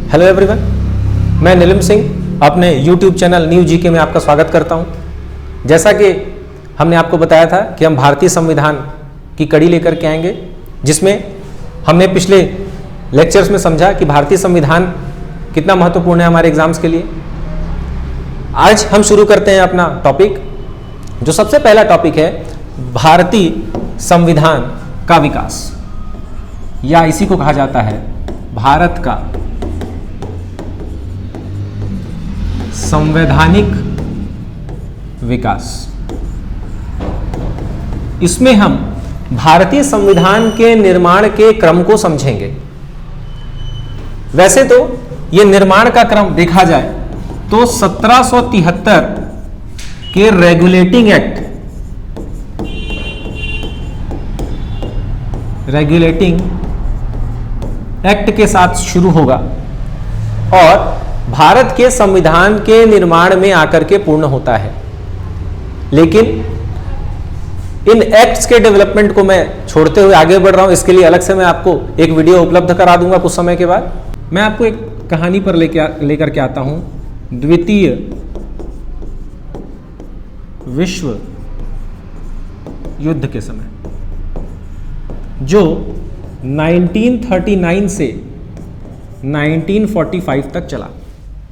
Hello everyone, मैं नीलम सिंह अपने YouTube channel new GK में आपका स्वागत करता हूं। जैसा कि हमने आपको बताया था कि हम भारतीय संविधान की कड़ी लेकर के आएंगे, जिसमें हमने पिछले लेक्चर्स में समझा कि भारतीय संविधान कितना महत्वपूर्ण है हमारे एग्जाम्स के लिए। आज हम शुरू करते हैं अपना टॉपिक, जो सबसे पहला टॉपिक है भारतीय संविधान का विकास, या इसी को कहा जाता है भारत का संवैधानिक विकास। इसमें हम भारतीय संविधान के निर्माण के क्रम को समझेंगे। वैसे तो यह निर्माण का क्रम देखा जाए तो 1773 के रेगुलेटिंग एक्ट के साथ शुरू होगा और भारत के संविधान के निर्माण में आकर के पूर्ण होता है। लेकिन इन एक्ट्स के डेवलपमेंट को मैं छोड़ते हुए आगे बढ़ रहा हूं। इसके लिए अलग से मैं आपको एक वीडियो उपलब्ध करा दूंगा कुछ समय के बाद। मैं आपको एक कहानी पर लेकर के आता हूं। द्वितीय विश्व युद्ध के समय, जो 1939 से 1945 तक चला।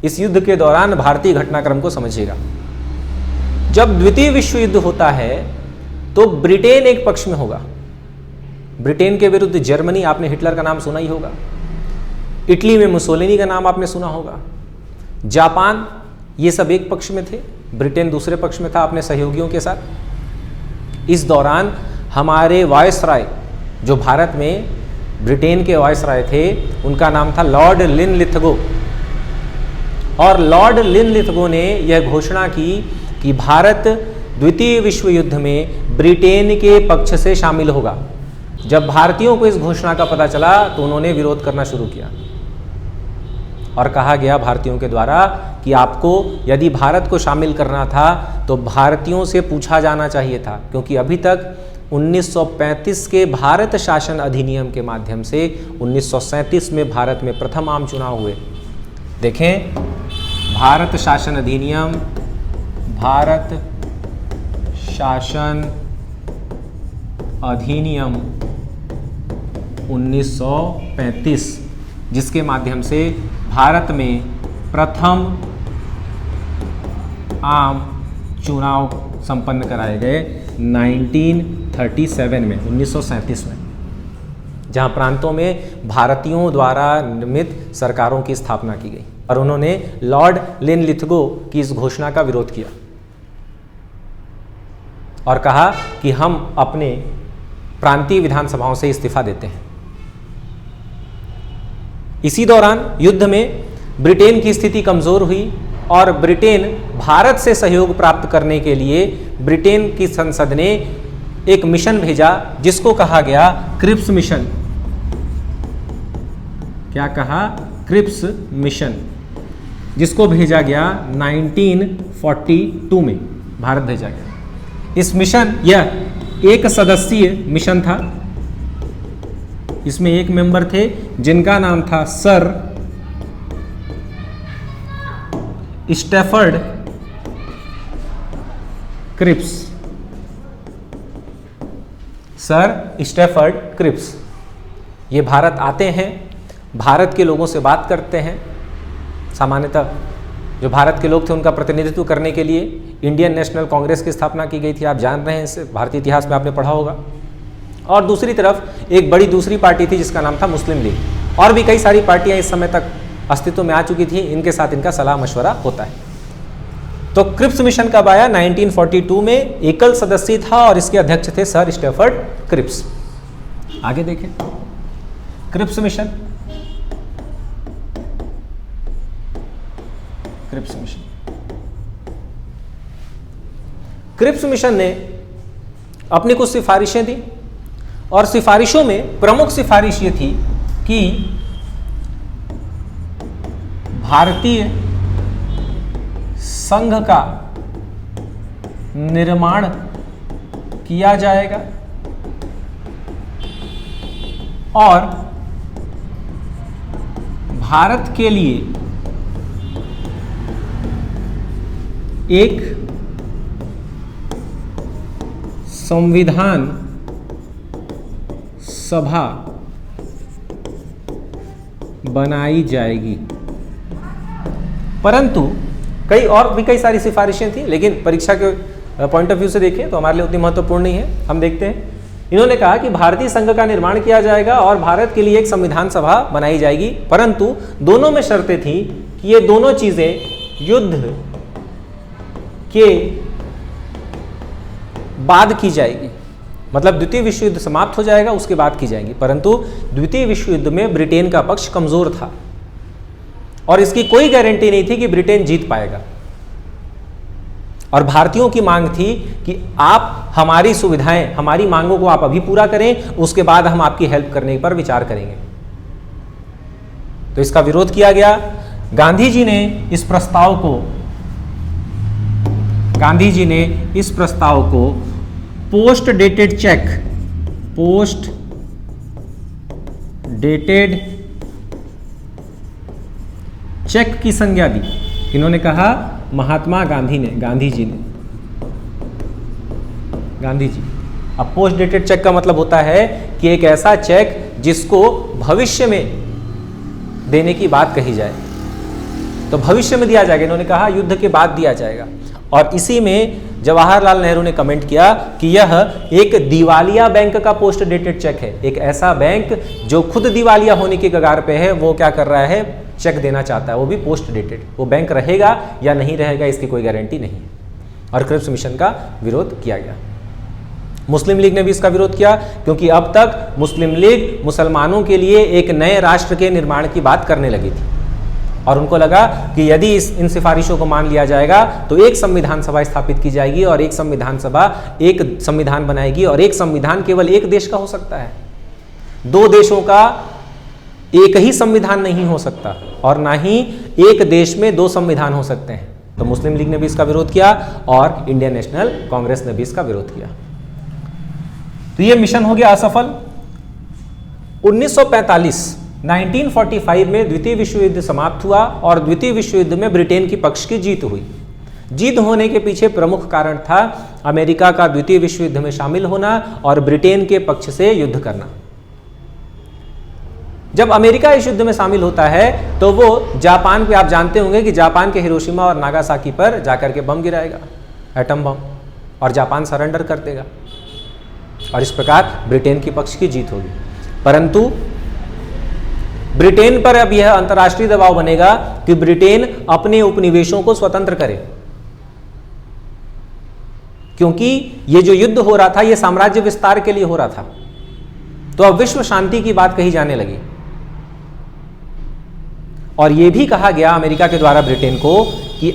इस युद्ध के दौरान भारतीय घटनाक्रम को समझिएगा। जब द्वितीय विश्व युद्ध होता है तो ब्रिटेन एक पक्ष में होगा। ब्रिटेन के विरुद्ध जर्मनी, आपने हिटलर का नाम सुना ही होगा। इटली में मुसोलिनी का नाम आपने सुना होगा। जापान, ये सब एक पक्ष में थे, ब्रिटेन दूसरे पक्ष में था अपने सहयोगियों के साथ। इस दौरान हमारे वायसराय, जो भारत में ब्रिटेन के वायसराय थे, उनका नाम था लॉर्ड लिनलिथगो। और लॉर्ड लिनलिथगो ने यह घोषणा की कि भारत द्वितीय विश्व युद्ध में ब्रिटेन के पक्ष से शामिल होगा। जब भारतीयों को इस घोषणा का पता चला तो उन्होंने विरोध करना शुरू किया और कहा गया भारतीयों के द्वारा कि आपको यदि भारत को शामिल करना था तो भारतीयों से पूछा जाना चाहिए था, क्योंकि अभी तक 1935 के भारत शासन अधिनियम के माध्यम से 1937 में भारत में प्रथम आम चुनाव हुए। देखें, भारत शासन अधिनियम, भारत शासन अधिनियम 1935, जिसके माध्यम से भारत में प्रथम आम चुनाव संपन्न कराए गए 1937 में, जहां प्रांतों में भारतीयों द्वारा निर्मित सरकारों की स्थापना की गई। और उन्होंने लॉर्ड लिनलिथगो की इस घोषणा का विरोध किया और कहा कि हम अपने प्रांतीय विधानसभाओं से इस्तीफा देते हैं। इसी दौरान युद्ध में ब्रिटेन की स्थिति कमजोर हुई और ब्रिटेन भारत से सहयोग प्राप्त करने के लिए ब्रिटेन की संसद ने एक मिशन भेजा, जिसको कहा गया क्रिप्स मिशन। क्या कहा? क्रिप्स मिशन, जिसको भेजा गया 1942 में भारत भेजा गया। इस मिशन, यह एक सदस्यीय मिशन था। इसमें एक मेंबर थे जिनका नाम था sir Stafford Cripps. Sir Stafford Cripps ये भारत आते हैं, भारत के लोगों से बात करते हैं। सामान्यतः जो भारत के लोग थे उनका प्रतिनिधित्व करने के लिए इंडियन नेशनल कांग्रेस की स्थापना की गई थी। आप जान रहे हैं, इसे भारतीय इतिहास में आपने पढ़ा होगा। और दूसरी तरफ एक बड़ी दूसरी पार्टी थी जिसका नाम था मुस्लिम लीग। और भी कई सारी पार्टियां इस समय तक अस्तित्व में आ चुकी थी। इनके साथ इनका सलाह मशवरा होता है। तो क्रिप्स मिशन कब आया? 1942 में। एकल सदस्य था और इसके अध्यक्ष थे सर स्टैफर्ड क्रिप्स। आगे देखें, क्रिप्स मिशन। क्रिप्स मिशन ने अपनी कुछ सिफारिशें दी और सिफारिशों में प्रमुख सिफारिश ये थी कि भारतीय संघ का निर्माण किया जाएगा और भारत के लिए एक संविधान सभा बनाई जाएगी। परंतु कई सारी सिफारिशें थी, लेकिन परीक्षा के पॉइंट ऑफ व्यू से देखें तो हमारे लिए उतनी महत्वपूर्ण नहीं है। हम देखते हैं, इन्होंने कहा कि भारतीय संघ का निर्माण किया जाएगा और भारत के लिए एक संविधान सभा बनाई जाएगी, परंतु दोनों में शर्तें थी कि ये दोनों चीजें युद्ध के बाद की जाएगी, मतलब द्वितीय विश्व युद्ध समाप्त हो जाएगा उसके बाद की जाएंगी। परंतु द्वितीय विश्व युद्ध में ब्रिटेन का पक्ष कमजोर था और इसकी कोई गारंटी नहीं थी कि ब्रिटेन जीत पाएगा, और भारतीयों की मांग थी कि आप हमारी सुविधाएं, हमारी मांगों को आप अभी पूरा करें, उसके बाद हम आपकी हेल्प करने पर विचार करेंगे। तो इसका विरोध किया गया। गांधी जी ने इस प्रस्ताव को पोस्ट डेटेड चेक की संज्ञा दी। इन्होंने कहा महात्मा गांधी जी। अब पोस्ट डेटेड चेक का मतलब होता है कि एक ऐसा चेक जिसको भविष्य में देने की बात कही जाए, तो भविष्य में दिया जाएगा। इन्होंने कहा युद्ध के बाद दिया जाएगा। और इसी में जवाहरलाल नेहरू ने कमेंट किया कि यह एक दिवालिया बैंक का पोस्ट डेटेड चेक है। एक ऐसा बैंक जो खुद दिवालिया होने के कगार पे है, वो क्या कर रहा है, चेक देना चाहता है, वो भी पोस्ट डेटेड। वो बैंक रहेगा या नहीं रहेगा इसकी कोई गारंटी नहीं। और क्रिप्स मिशन का विरोध किया गया। मुस्लिम लीग ने भी इसका विरोध किया, क्योंकि अब तक मुस्लिम लीग मुसलमानों के लिए एक नए राष्ट्र के निर्माण की बात करने लगी थी, और उनको लगा कि यदि इन सिफारिशों को मान लिया जाएगा तो एक संविधान सभा स्थापित की जाएगी, और एक संविधान सभा एक संविधान बनाएगी, और एक संविधान केवल एक देश का हो सकता है। दो देशों का एक ही संविधान नहीं हो सकता, और ना ही एक देश में दो संविधान हो सकते हैं। तो मुस्लिम लीग ने भी इसका विरोध किया और इंडियन नेशनल कांग्रेस ने भी इसका विरोध किया। तो यह मिशन हो गया असफल। 1945 में द्वितीय विश्व युद्ध समाप्त हुआ और द्वितीय विश्व युद्ध में ब्रिटेन की पक्ष की जीत हुई। जीत होने के पीछे प्रमुख कारण था अमेरिका का द्वितीय विश्व युद्ध में शामिल होना और ब्रिटेन के पक्ष से युद्ध करना। जब अमेरिका इस युद्ध में शामिल होता है तो वो जापान पे, आप जानते होंगे कि जापान के हिरोशिमा और नागासाकी पर जाकर के बम गिराएगा, एटम बम, और जापान सरेंडर कर देगा, और इस प्रकार ब्रिटेन की पक्ष की जीत होगी। परंतु ब्रिटेन पर अब यह अंतर्राष्ट्रीय दबाव बनेगा कि ब्रिटेन अपने उपनिवेशों को स्वतंत्र करे, क्योंकि यह जो युद्ध हो रहा था यह साम्राज्य विस्तार के लिए हो रहा था। तो अब विश्व शांति की बात कही जाने लगी, और यह भी कहा गया अमेरिका के द्वारा ब्रिटेन को कि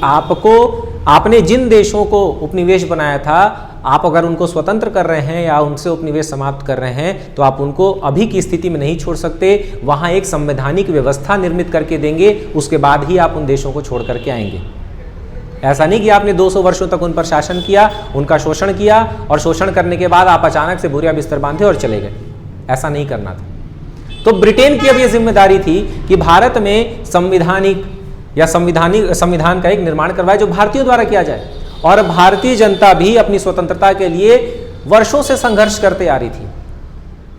आपने जिन देशों को उपनिवेश बनाया था, आप अगर उनको स्वतंत्र कर रहे हैं या उनसे उपनिवेश समाप्त कर रहे हैं तो आप उनको अभी की स्थिति में नहीं छोड़ सकते। वहां एक संवैधानिक व्यवस्था निर्मित करके देंगे, उसके बाद ही आप उन देशों को छोड़ करके आएंगे। ऐसा नहीं कि आपने 200 वर्षों तक उन पर शासन किया, उनका शोषण किया, और शोषण करने के बाद आप अचानक से बोरिया बिस्तर बांधे और चले गए। ऐसा नहीं करना था। तो ब्रिटेन की अब यह जिम्मेदारी थी कि भारत में संविधान का एक निर्माण करवाए जो भारतीयों द्वारा किया जाए। और भारतीय जनता भी अपनी स्वतंत्रता के लिए वर्षों से संघर्ष करते आ रही थी।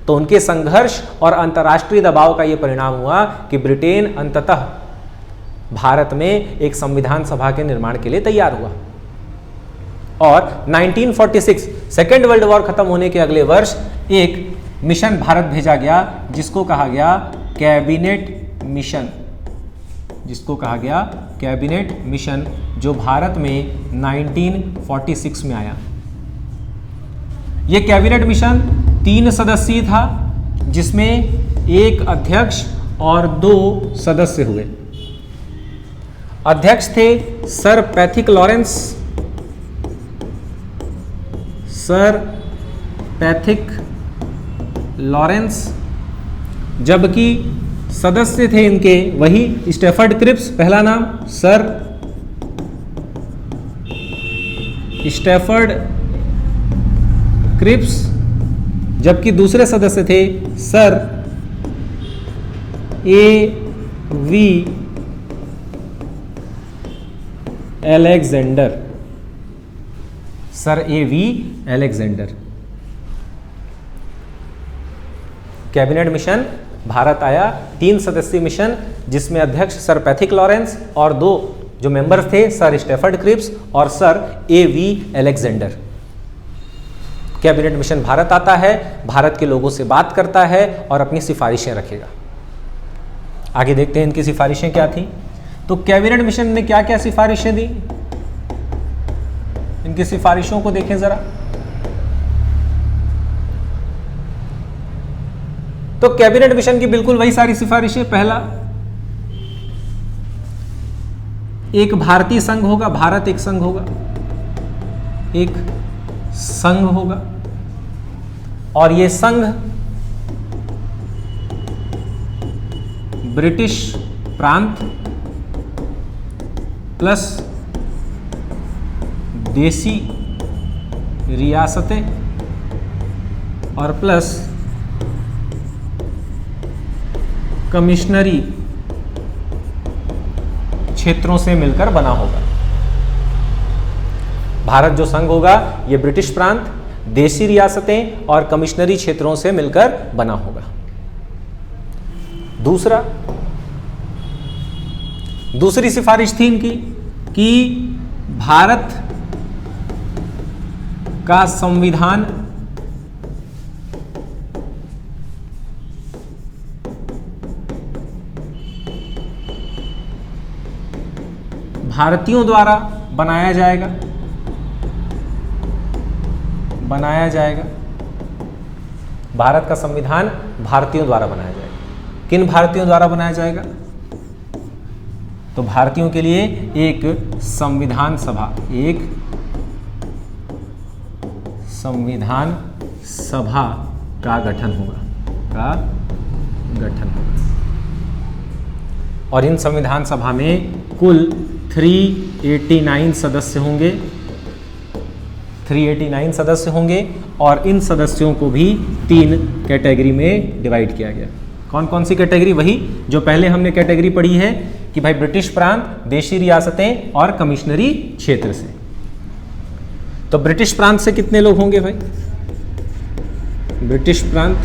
तो उनके संघर्ष और अंतर्राष्ट्रीय दबाव का यह परिणाम हुआ कि ब्रिटेन अंततः भारत में एक संविधान सभा के निर्माण के लिए तैयार हुआ। और 1946 सेकेंड वर्ल्ड वॉर खत्म होने के अगले वर्ष एक मिशन भारत भेजा गया जिसको कहा गया कैबिनेट मिशन, जो भारत में 1946 में आया। यह कैबिनेट मिशन 3 सदस्यीय था, जिसमें एक अध्यक्ष और 2 सदस्य हुए। अध्यक्ष थे सर पैथिक लॉरेंस, जबकि सदस्य थे इनके वही स्टैफर्ड क्रिप्स, पहला नाम सर स्टैफर्ड क्रिप्स, जबकि दूसरे सदस्य थे sir V Alexander, sir A V Alexander. Cabinet mission Bharat आया, 3 सदस्यीय मिशन जिसमें अध्यक्ष सर पैथिक लॉरेंस और 2 जो मेंबर्स थे सर स्टेफर्ड क्रिप्स और sir A V Alexander. Cabinet mission Bharat आता है, भारत के लोगों से बात करता है और अपनी सिफारिशें रखेगा। आगे देखते हैं इनकी सिफारिशें क्या थी। तो कैबिनेट मिशन ने क्या क्या सिफारिशें दी, इनकी सिफारिशों को देखें जरा। तो कैबिनेट मिशन की बिल्कुल वही सारी सिफारिशें। पहला, एक भारतीय संघ होगा, भारत एक संघ होगा, एक संघ होगा और ये संघ ब्रिटिश प्रांत प्लस देसी रियासतें और प्लस कमिश्नरी क्षेत्रों से मिलकर बना होगा। भारत जो संघ होगा ये ब्रिटिश प्रांत, देसी रियासतें और कमिश्नरी क्षेत्रों से मिलकर बना होगा। दूसरी सिफारिश थी इनकी कि भारत का संविधान भारतीयों द्वारा बनाया जाएगा। भारत का संविधान भारतीयों द्वारा बनाया जाएगा। किन भारतीयों द्वारा बनाया जाएगा? तो भारतीयों के लिए एक संविधान सभा, एक संविधान सभा का गठन होगा, और इन संविधान सभा में कुल 389 सदस्य होंगे, 389 सदस्य होंगे और इन सदस्यों को भी 3 कैटेगरी में डिवाइड किया गया। कौन कौन सी कैटेगरी? वही जो पहले हमने कैटेगरी पढ़ी है कि भाई ब्रिटिश प्रांत, देशी रियासतें और कमिश्नरी क्षेत्र से। तो ब्रिटिश प्रांत से कितने लोग होंगे भाई? ब्रिटिश प्रांत,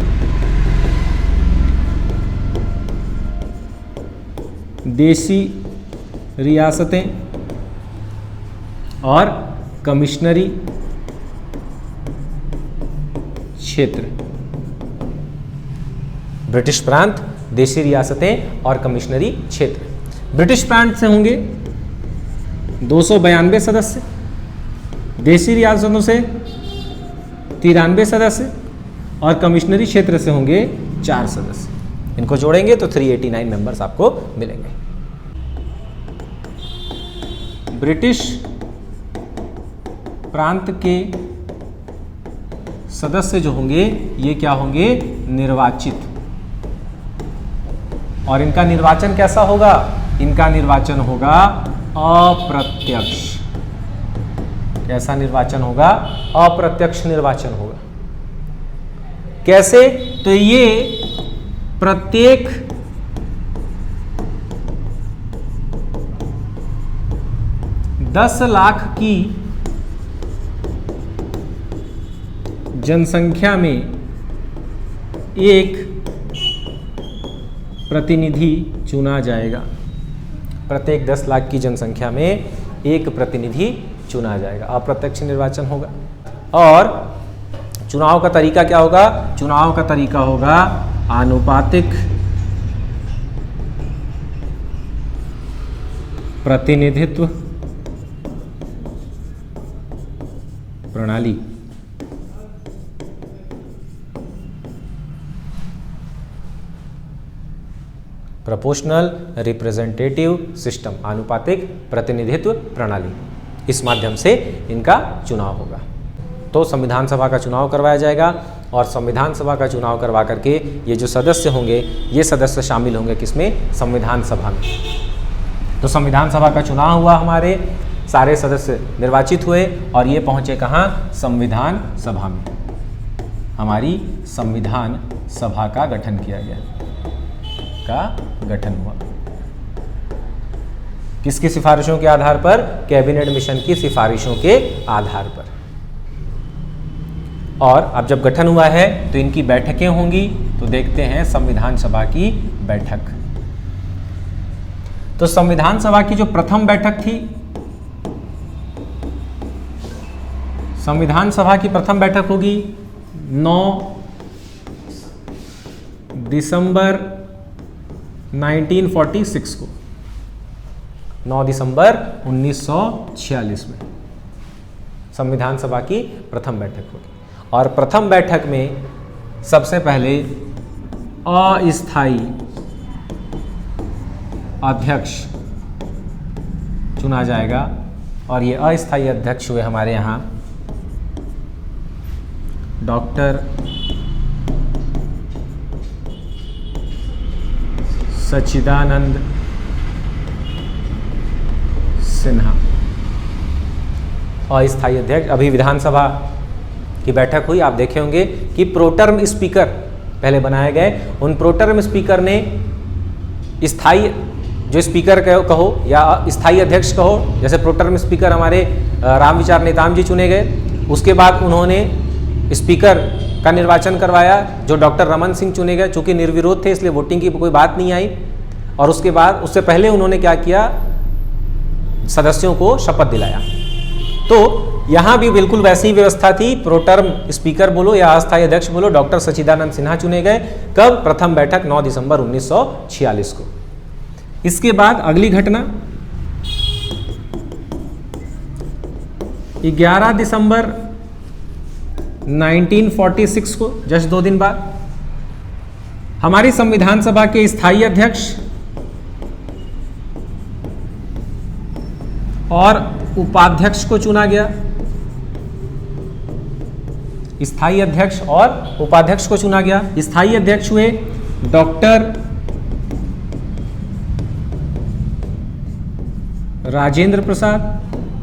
देशी रियासतें और कमिश्नरी क्षेत्र। ब्रिटिश प्रांत, देशी रियासतें और कमिश्नरी क्षेत्र। ब्रिटिश प्रांत से होंगे 292 सदस्य, देशी रियासतों से 93 सदस्य और कमिश्नरी क्षेत्र से होंगे 4 सदस्य। इनको जोड़ेंगे तो 389 मेंबर्स आपको मिलेंगे। ब्रिटिश प्रांत के सदस्य जो होंगे ये क्या होंगे? निर्वाचित। और इनका निर्वाचन कैसा होगा? इनका निर्वाचन होगा अप्रत्यक्ष। कैसा निर्वाचन होगा? अप्रत्यक्ष निर्वाचन होगा। कैसे? तो ये प्रत्येक दस लाख की जनसंख्या में एक प्रतिनिधि चुना जाएगा। प्रत्येक 10 लाख की जनसंख्या में एक प्रतिनिधि चुना जाएगा। अप्रत्यक्ष निर्वाचन होगा। और चुनाव का तरीका क्या होगा? चुनाव का तरीका होगा आनुपातिक प्रतिनिधित्व प्रणाली। प्रोपोर्शनल रिप्रेजेंटेटिव सिस्टम, आनुपातिक प्रतिनिधित्व प्रणाली। इस माध्यम से इनका चुनाव होगा। तो संविधान सभा का चुनाव करवाया जाएगा और संविधान सभा का चुनाव करवा करके ये जो सदस्य होंगे ये सदस्य शामिल होंगे किसमें? संविधान सभा में। तो संविधान सभा का चुनाव हुआ, हमारे सारे सदस्य निर्वाचित हुए और ये पहुंचे कहाँ? संविधान सभा में। हमारी संविधान सभा का गठन किया गया, का गठन हुआ। किसकी सिफारिशों के आधार पर? कैबिनेट मिशन की सिफारिशों के आधार पर। और अब जब गठन हुआ है तो इनकी बैठकें होंगी, तो देखते हैं संविधान सभा की बैठक। तो संविधान सभा की जो प्रथम बैठक थी, संविधान सभा की प्रथम बैठक होगी 9 दिसंबर 1946 को, 9 दिसंबर 1946 में संविधान सभा की प्रथम बैठक होगी। और प्रथम बैठक में सबसे पहले अस्थायी अध्यक्ष चुना जाएगा, और ये अस्थायी अध्यक्ष हुए हमारे यहाँ डॉक्टर सच्चिदानंद सिन्हा। अस्थायी अध्यक्ष। अभी विधानसभा की बैठक हुई, आप देखे होंगे कि प्रोटर्म स्पीकर पहले बनाए गए। उन प्रोटर्म स्पीकर ने स्थायी, जो स्पीकर कहो या स्थायी अध्यक्ष कहो, जैसे प्रोटर्म स्पीकर हमारे रामविचार नेताम जी चुने गए, उसके बाद उन्होंने स्पीकर का निर्वाचन करवाया जो डॉक्टर रमन सिंह चुने गए, चूंकि निर्विरोध थे इसलिए वोटिंग की कोई बात नहीं आई। और उसके बाद, उससे पहले उन्होंने क्या किया, सदस्यों को शपथ दिलाया। तो यहां भी बिल्कुल वैसी ही व्यवस्था थी, प्रोटर्म स्पीकर बोलो या अस्थायी अध्यक्ष बोलो, डॉक्टर सच्चिदानंद सिन्हा चुने गए। कब? प्रथम बैठक 9 दिसंबर 1946 को। इसके बाद अगली घटना 11 दिसंबर 1946 को, जस्ट 2 दिन बाद, हमारी संविधान सभा के स्थायी अध्यक्ष और उपाध्यक्ष को चुना गया। स्थायी अध्यक्ष और उपाध्यक्ष को चुना गया। स्थायी अध्यक्ष हुए डॉक्टर राजेंद्र प्रसाद,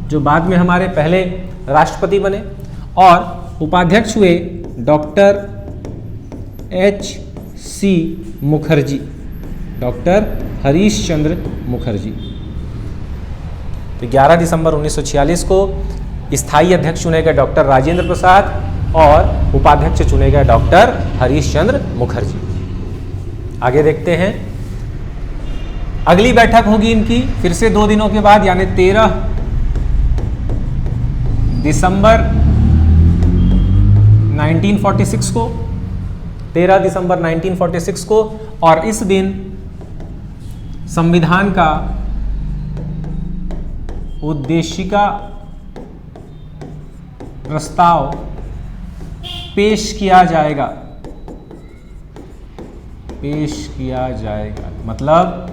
जो बाद में हमारे पहले राष्ट्रपति बने, और उपाध्यक्ष हुए doctor H.C. Mukherjee, doctor Harish Chandra Mukherjee. तो 11 दिसंबर 1946 को स्थायी अध्यक्ष चुने गए डॉक्टर राजेंद्र प्रसाद और उपाध्यक्ष चुने गए डॉक्टर हरीश चंद्र मुखर्जी। आगे देखते हैं, अगली बैठक होगी इनकी फिर से 2 दिनों के बाद, यानी 13 दिसंबर 1946 को, 13 दिसंबर 1946 को। और इस दिन संविधान का उद्देशिका प्रस्ताव पेश किया जाएगा, पेश किया जाएगा। मतलब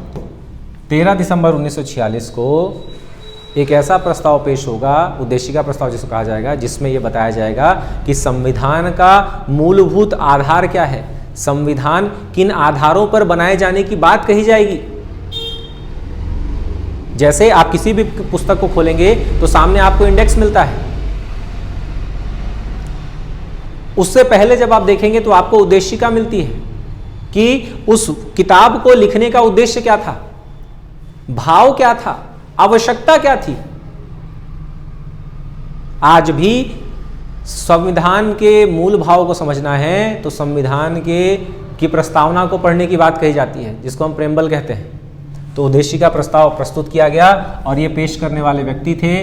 13 दिसंबर 1946 को एक ऐसा प्रस्ताव पेश होगा, उद्देशिका प्रस्ताव जिसको कहा जाएगा, जिसमें यह बताया जाएगा कि संविधान का मूलभूत आधार क्या है, संविधान किन आधारों पर बनाए जाने की बात कही जाएगी। जैसे आप किसी भी पुस्तक को खोलेंगे तो सामने आपको इंडेक्स मिलता है, उससे पहले जब आप देखेंगे तो आपको उद्देशिका मिलती है कि उस किताब को लिखने का उद्देश्य क्या था, भाव क्या था, आवश्यकता क्या थी। आज भी संविधान के मूल भाव को समझना है तो संविधान की प्रस्तावना को पढ़ने की बात कही जाती है, जिसको हम प्रेम्बल कहते हैं। तो उद्देशिका प्रस्ताव प्रस्तुत किया गया और ये पेश करने वाले व्यक्ति थे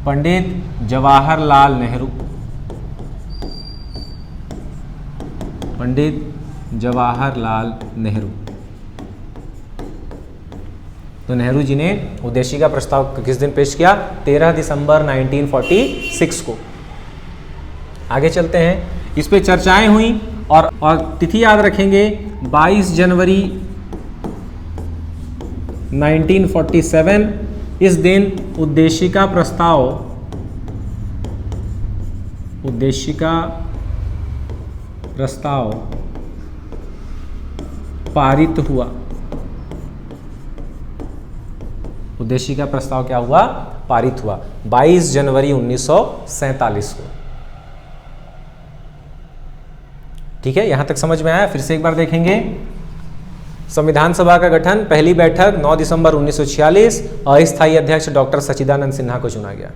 पंडित जवाहरलाल नेहरू। पंडित जवाहरलाल नेहरू। तो नेहरू जी ने उद्देशिका प्रस्ताव किस दिन पेश किया? 13 दिसंबर 1946 को। आगे चलते हैं, इस पे चर्चाएं हुई और तिथि याद रखेंगे 22 जनवरी 1947। इस दिन उद्देशिका प्रस्ताव पारित हुआ। उद्देशिका प्रस्ताव क्या हुआ? पारित हुआ 22 जनवरी 1947 को। ठीक है, यहां तक समझ में आया? फिर से एक बार देखेंगे। संविधान सभा का गठन, पहली बैठक 9 दिसंबर 1946, अस्थायी अध्यक्ष डॉक्टर सच्चिदानंद सिन्हा को चुना गया।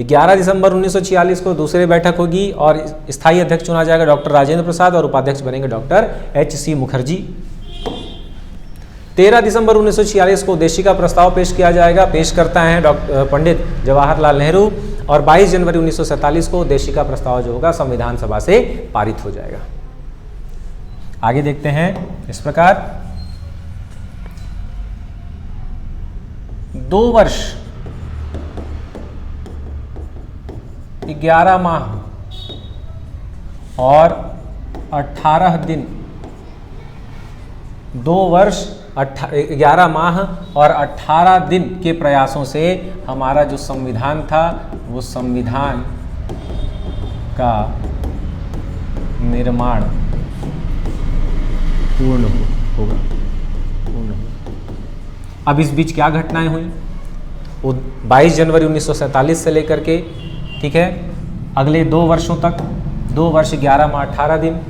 11 दिसंबर 1946 को दूसरी बैठक होगी और स्थायी अध्यक्ष चुना जाएगा डॉक्टर राजेंद्र प्रसाद और उपाध्यक्ष बनेंगे डॉक्टर H.C. मुखर्जी। 13 दिसंबर 1946 को उद्देशिका प्रस्ताव पेश किया जाएगा, पेश करता है पंडित जवाहरलाल नेहरू, और 22 जनवरी 1947 को उद्देशिका प्रस्ताव जो होगा संविधान सभा से पारित हो जाएगा। आगे देखते हैं इस प्रकार 2 वर्ष 11 माह और 18 दिन 2 वर्ष 11 माह और 18 दिन के प्रयासों से हमारा जो संविधान था वो संविधान का निर्माण पूर्ण होगा। अब इस बीच क्या घटनाएं हुई? 22 जनवरी 1947 से लेकर के, ठीक है, अगले 2 वर्षों तक, 2 वर्ष 11 माह 18 दिन,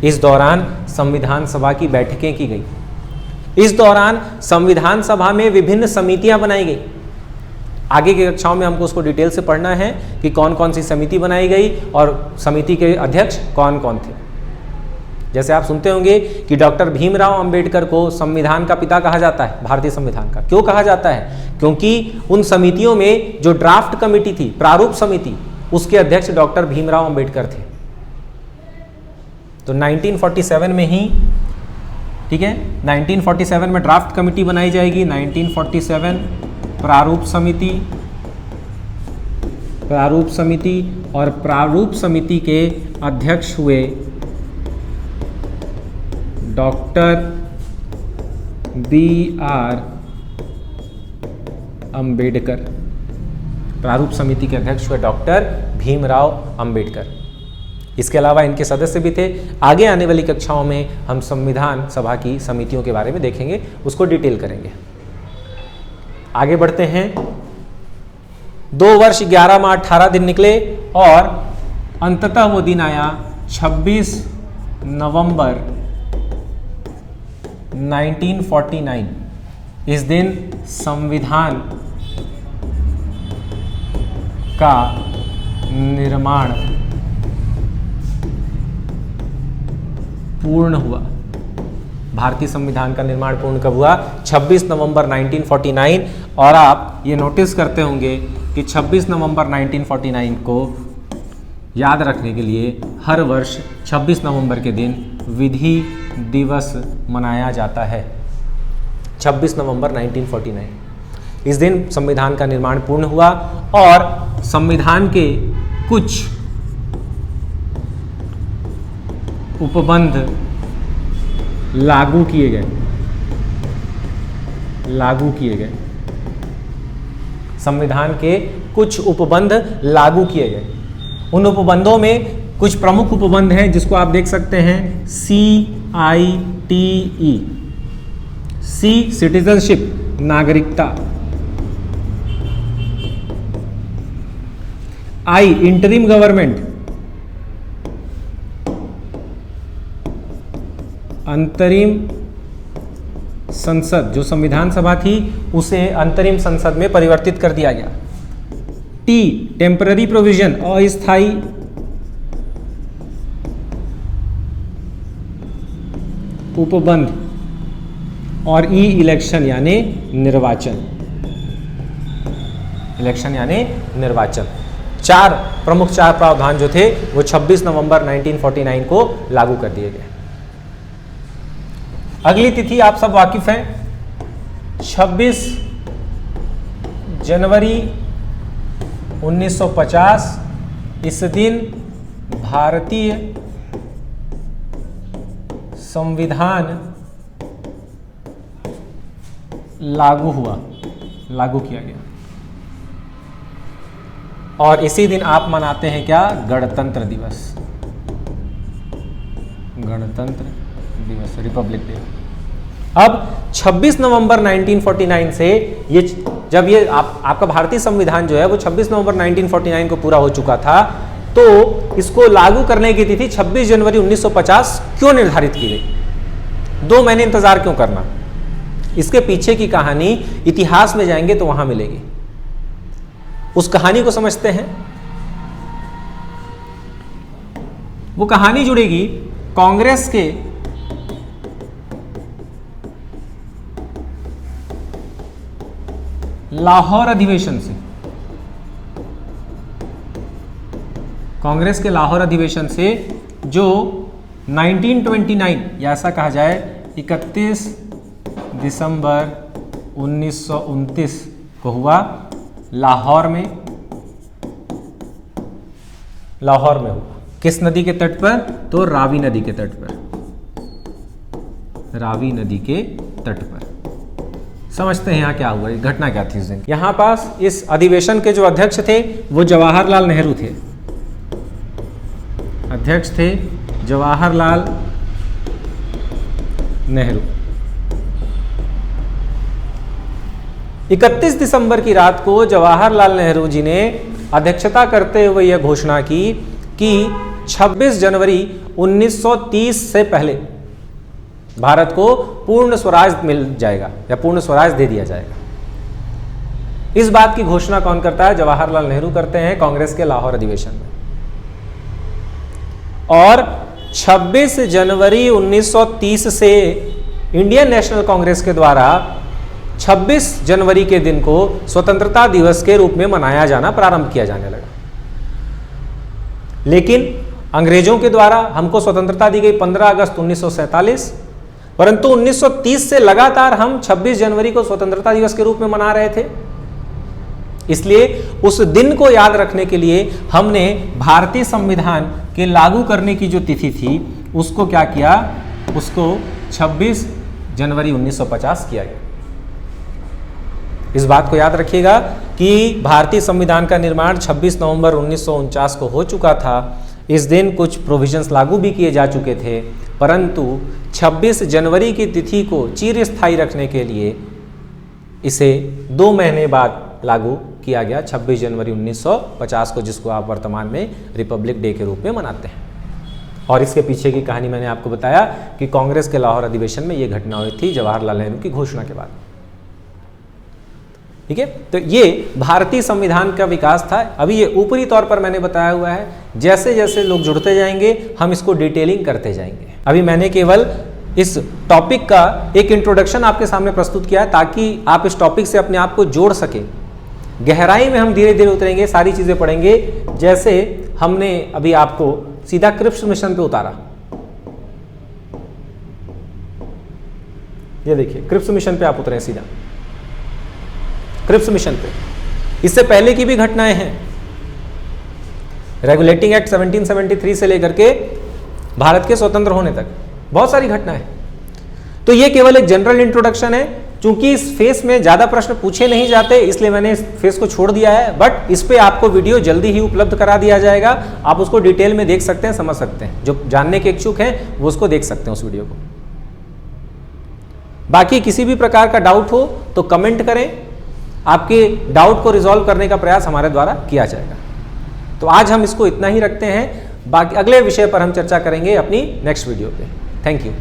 इस दौरान संविधान सभा की बैठकें की गई। इस दौरान संविधान सभा में विभिन्न समितियां बनाई गई। आगे की कक्षाओं में हमको उसको डिटेल से पढ़ना है कि कौन कौन सी समिति बनाई गई और समिति के अध्यक्ष कौन कौन थे। जैसे आप सुनते होंगे कि डॉक्टर भीमराव अंबेडकर को संविधान का पिता कहा जाता है, भारतीय संविधान का। क्यों कहा जाता है? क्योंकि उन समितियों में जो ड्राफ्ट कमेटी थी, प्रारूप समिति, उसके अध्यक्ष डॉक्टर भीमराव अंबेडकर थे। तो 1947 में ही, ठीक है, 1947 में ड्राफ्ट कमेटी बनाई जाएगी। 1947 प्रारूप समिति और प्रारूप समिति के अध्यक्ष हुए डॉक्टर B.R. अंबेडकर। प्रारूप समिति के अध्यक्ष हुए डॉक्टर भीमराव अंबेडकर। इसके अलावा इनके सदस्य भी थे। आगे आने वाली कक्षाओं में हम संविधान सभा की समितियों के बारे में देखेंगे, उसको डिटेल करेंगे। आगे बढ़ते हैं। 2 वर्ष 11 माह 18 दिन निकले और अंततः वो दिन आया 26 नवंबर 1949। इस दिन संविधान का निर्माण पूर्ण हुआ। भारतीय संविधान का निर्माण पूर्ण कब हुआ? 26 नवंबर 1949। और आप ये नोटिस करते होंगे कि 26 नवंबर 1949 को याद रखने के लिए हर वर्ष 26 नवंबर के दिन विधि दिवस मनाया जाता है। 26 नवंबर 1949 इस दिन संविधान का निर्माण पूर्ण हुआ और संविधान के कुछ उपबंध लागू किए गए। संविधान के कुछ उपबंध लागू किए गए। उन उपबंधों में कुछ प्रमुख उपबंध हैं जिसको आप देख सकते हैं। CITE, C सिटीजनशिप, नागरिकता। I इंटरिम गवर्नमेंट, अंतरिम संसद। जो संविधान सभा थी उसे अंतरिम संसद में परिवर्तित कर दिया गया। T टेम्पररी प्रोविजन, अस्थायी उपबंध। और E इलेक्शन यानी निर्वाचन। चार प्रावधान जो थे वो 26 नवंबर 1949 को लागू कर दिए गए। अगली तिथि आप सब वाकिफ हैं, 26 जनवरी 1950। इस दिन भारतीय संविधान लागू किया गया। और इसी दिन आप मनाते हैं क्या? गणतंत्र दिवस, रिपब्लिक डे। अब 26 नवंबर 1949 से जब ये आपका भारतीय संविधान जो है वो 26 नवंबर 1949 को पूरा हो चुका था, तो इसको लागू करने की तिथि 26 जनवरी 1950 क्यों निर्धारित की गई? 2 महीने इंतजार क्यों करना? इसके पीछे की कहानी इतिहास में जाएंगे तो वहां मिलेगी। उस कहानी को समझते हैं। वो कहानी जुड़ेगी कांग्रेस के लाहौर अधिवेशन से। कांग्रेस के लाहौर अधिवेशन से जो 1929 या ऐसा कहा जाए 31 दिसंबर 1929 को हुआ लाहौर में हुआ। किस नदी के तट पर? तो रावी नदी के तट पर। रावी नदी के तट पर। समझते हैं यहां क्या हुआ, घटना क्या थी उस दिन। यहां पास इस अधिवेशन के जो अध्यक्ष थे वो जवाहरलाल नेहरू थे। अध्यक्ष थे जवाहरलाल नेहरू। 31 दिसंबर की रात को जवाहरलाल नेहरू जी ने अध्यक्षता करते हुए यह घोषणा की कि 26 जनवरी 1930 से पहले भारत को पूर्ण स्वराज मिल जाएगा या पूर्ण स्वराज दे दिया जाएगा। इस बात की घोषणा कौन करता है? जवाहरलाल नेहरू करते हैं कांग्रेस के लाहौर अधिवेशन में। और 26 जनवरी 1930 से इंडियन नेशनल कांग्रेस के द्वारा 26 जनवरी के दिन को स्वतंत्रता दिवस के रूप में मनाया जाना प्रारंभ किया जाने लगा। लेकिन अंग्रेजों के द्वारा हमको स्वतंत्रता दी गई 15 अगस्त 1947, परंतु 1930 से लगातार हम 26 जनवरी को स्वतंत्रता दिवस के रूप में मना रहे थे। इसलिए उस दिन को याद रखने के लिए हमने भारतीय संविधान के लागू करने की जो तिथि थी उसको क्या किया? उसको 26 जनवरी 1950 किया गया। इस बात को याद रखिएगा कि भारतीय संविधान का निर्माण 26 नवंबर 1949 को हो चुका था। इस दिन कुछ प्रोविजंस लागू भी किए जा चुके थे, परंतु 26 जनवरी की तिथि को चिरस्थायी रखने के लिए इसे 2 महीने बाद लागू किया गया 26 जनवरी 1950 को, जिसको आप वर्तमान में रिपब्लिक डे के रूप में मनाते हैं। और इसके पीछे की कहानी मैंने आपको बताया कि कांग्रेस के लाहौर अधिवेशन में यह घटना हुई थी जवाहरलाल नेहरू की घोषणा के बाद। ठीक है, तो ये भारतीय संविधान का विकास था। अभी ये ऊपरी तौर पर मैंने बताया हुआ है, जैसे जैसे लोग जुड़ते जाएंगे हम इसको डिटेलिंग करते जाएंगे। अभी मैंने केवल इस टॉपिक का एक इंट्रोडक्शन आपके सामने प्रस्तुत किया ताकि आप इस टॉपिक से अपने आप को जोड़ सके। गहराई में हम धीरे धीरे उतरेंगे, सारी चीजें पढ़ेंगे, जैसे हमने अभी आपको सीधा क्रिप्स मिशन पे उतारा। ये देखिए क्रिप्स मिशन पे आप उतरे सीधा, क्रिप्स मिशन पे। इससे पहले की भी घटनाएं हैं, रेगुलेटिंग एक्ट 1773 से लेकर के भारत के स्वतंत्र होने तक बहुत सारी घटनाएं। तो ये केवल एक जनरल इंट्रोडक्शन है। चूंकि इस फेस में ज्यादा प्रश्न पूछे नहीं जाते इसलिए मैंने इस फेस को छोड़ दिया है, बट इस पे आपको वीडियो जल्दी ही उपलब्ध करा दिया जाएगा। आप उसको डिटेल में देख सकते हैं, समझ सकते हैं। जो जानने के इच्छुक हैं वो उसको देख सकते हैं उस वीडियो को। बाकी किसी भी प्रकार का डाउट हो तो कमेंट करें, आपके डाउट को रिजॉल्व करने का प्रयास हमारे द्वारा किया जाएगा। तो आज हम इसको इतना ही रखते हैं, बाकी अगले विषय पर हम चर्चा करेंगे अपनी नेक्स्ट वीडियो पे। Thank you.